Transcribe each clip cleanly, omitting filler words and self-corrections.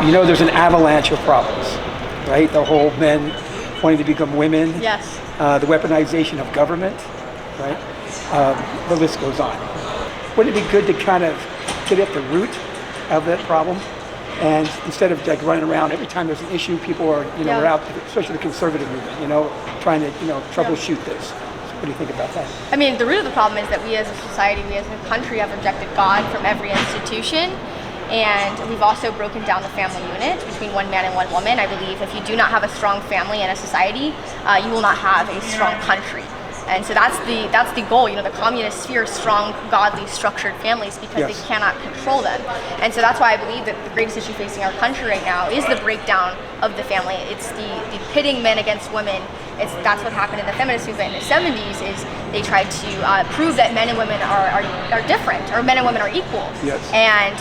you know there's an avalanche of problems, right? The whole men wanting to become women. Yes. The weaponization of government, right? The list goes on. Wouldn't it be good to kind of get at the root of that problem? And instead of like running around every time there's an issue, people are, are out, especially the conservative movement, trying to, troubleshoot this. So what do you think about that? I mean, the root of the problem is that we as a society, we as a country have rejected God from every institution. And we've also broken down the family unit between one man and one woman. I believe if you do not have a strong family and a society, you will not have a strong country. And so that's the goal. The communists fear strong, godly, structured families because they cannot control them. And so that's why I believe that the greatest issue facing our country right now is the breakdown of the family. It's the pitting men against women. That's what happened in the feminist movement in the 70s. Is they tried to prove that men and women are different, or men and women are equal. Yes. And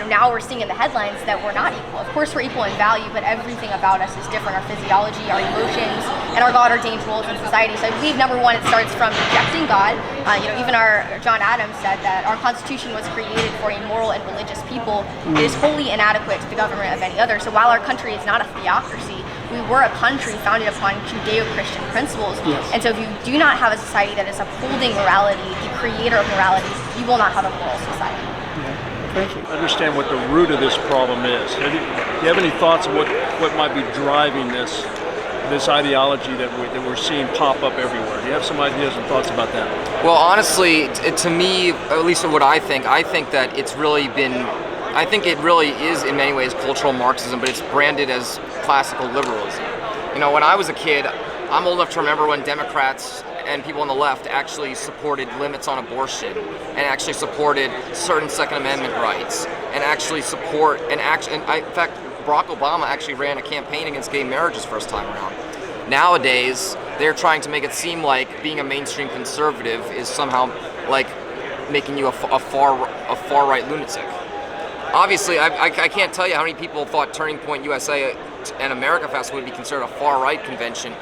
now we're seeing in the headlines that we're not equal. Of course, we're equal in value, but everything about us is different. Our physiology, our emotions, and our God-ordained roles in society. So I believe number one, it starts from rejecting God. Even our John Adams said that our Constitution was created for a moral and religious people. It is wholly inadequate to the government of any other. So while our country is not a theocracy, we were a country founded upon Judeo-Christian principles. Yes. And so if you do not have a society that is upholding morality, the creator of morality, you will not have a moral society. Thank you. Understand what the root of this problem is. Do you have any thoughts of what might be driving this ideology that we're seeing pop up everywhere? Do you have some ideas and thoughts about that? Well, honestly, to me, at least what I think that it's really been, I think it really is in many ways cultural Marxism, but it's branded as classical liberalism. When I was a kid, I'm old enough to remember when Democrats and people on the left actually supported limits on abortion and actually supported certain Second Amendment rights and actually in fact, Barack Obama actually ran a campaign against gay marriages first time around. Nowadays, they're trying to make it seem like being a mainstream conservative is somehow like making you a far right lunatic. Obviously, I can't tell you how many people thought Turning Point USA and America Fest would be considered a far right convention.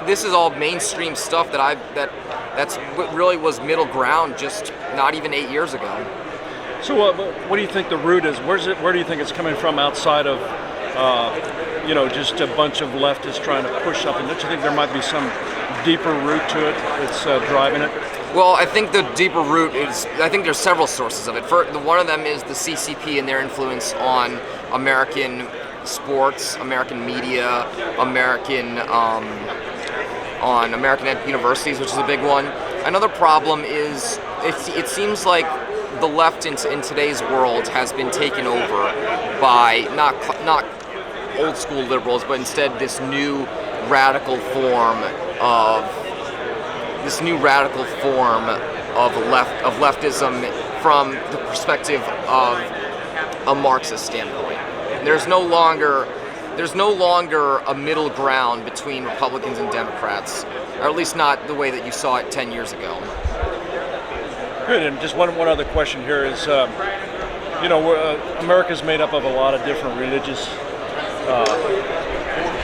This is all mainstream stuff that's what really was middle ground just not even 8 years ago. So what do you think the root is? Where do you think it's coming from outside of, just a bunch of leftists trying to push something? Don't you think there might be some deeper root to it that's driving it? Well, I think the deeper root is, I think there's several sources of it. One of them is the CCP and their influence on American sports, American media, on American universities, which is a big one. Another problem is it seems like the left in today's world has been taken over by not old school liberals, but instead this new radical form of leftism from the perspective of a Marxist standpoint. There's no longer a middle ground between Republicans and Democrats, or at least not the way that you saw it 10 years ago. Good, and just one other question here is, America's made up of a lot of different religious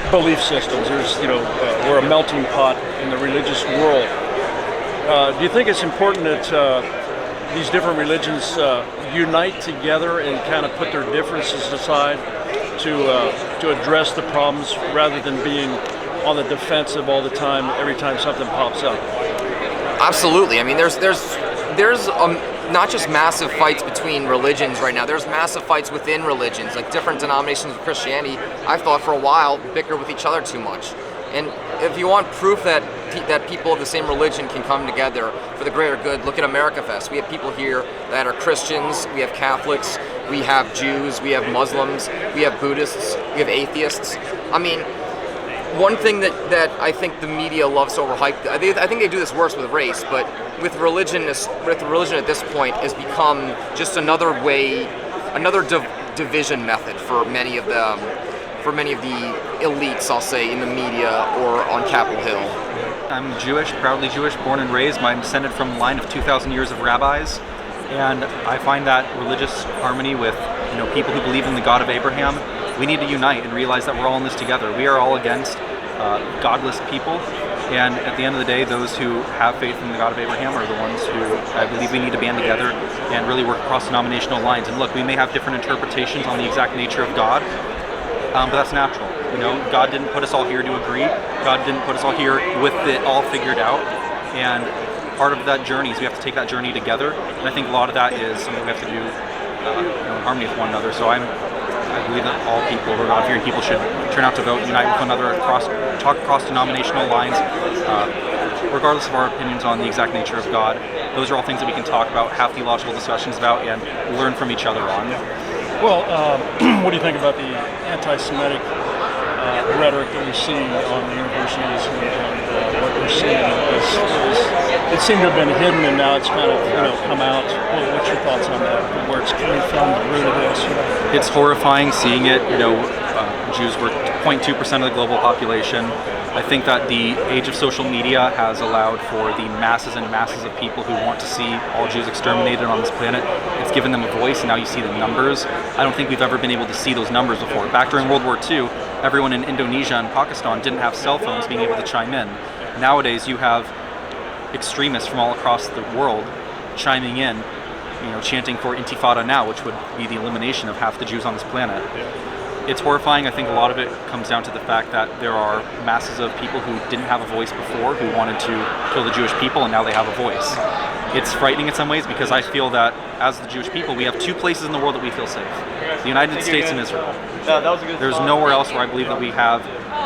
belief systems. We're a melting pot in the religious world. Do you think it's important that these different religions unite together and kind of put their differences aside to address the problems rather than being on the defensive all the time every time something pops up? Absolutely. I mean, there's not just massive fights between religions right now. There's massive fights within religions, like different denominations of Christianity. I've thought for a while bicker with each other too much. And if you want proof that people of the same religion can come together for the greater good, look at America Fest. We have people here that are Christians, we have Catholics, we have Jews, we have Muslims, we have Buddhists, we have atheists. I mean, one thing that I think the media loves to overhype, I think they do this worse with race, but with religion at this point has become just another division method for many of the elites, I'll say, in the media or on Capitol Hill. I'm Jewish, proudly Jewish, born and raised. I'm descended from a line of 2,000 years of rabbis, and I find that religious harmony with people who believe in the God of Abraham. We need to unite and realize that we're all in this together. We are all against godless people, and at the end of the day, those who have faith in the God of Abraham are the ones who I believe we need to band together and really work across denominational lines. And look, we may have different interpretations on the exact nature of God, but that's natural. You know, God didn't put us all here to agree. God didn't put us all here with it all figured out. And part of that journey is we have to take that journey together. And I think a lot of that is something we have to do in harmony with one another. So I believe that all people who are God-fearing people should turn out to vote, unite with one another, talk across denominational lines, regardless of our opinions on the exact nature of God. Those are all things that we can talk about, have theological discussions about, and learn from each other on. Well, what do you think about the anti-Semitic rhetoric that we see on the universities and what we're seeing? It seemed to have been hidden, and now it's kind of come out. What's your thoughts on that? Where it's coming from, the root of this? It's horrifying seeing it. Jews were 0.2% of the global population. I think that the age of social media has allowed for the masses and masses of people who want to see all Jews exterminated on this planet. It's given them a voice, and now you see the numbers. I don't think we've ever been able to see those numbers before. Back during World War II, everyone in Indonesia and Pakistan didn't have cell phones being able to chime in. Nowadays, you have extremists from all across the world chiming in, chanting for Intifada now, which would be the elimination of half the Jews on this planet. It's horrifying. I think a lot of it comes down to the fact that there are masses of people who didn't have a voice before, who wanted to kill the Jewish people, and now they have a voice. It's frightening in some ways because I feel that as the Jewish people, we have two places in the world that we feel safe: the United States and Israel. There's nowhere else where I believe that we have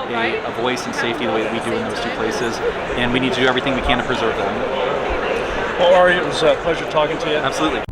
a voice and safety the way that we do in those two places, and we need to do everything we can to preserve them. Well, Ari, it was a pleasure talking to you. Absolutely.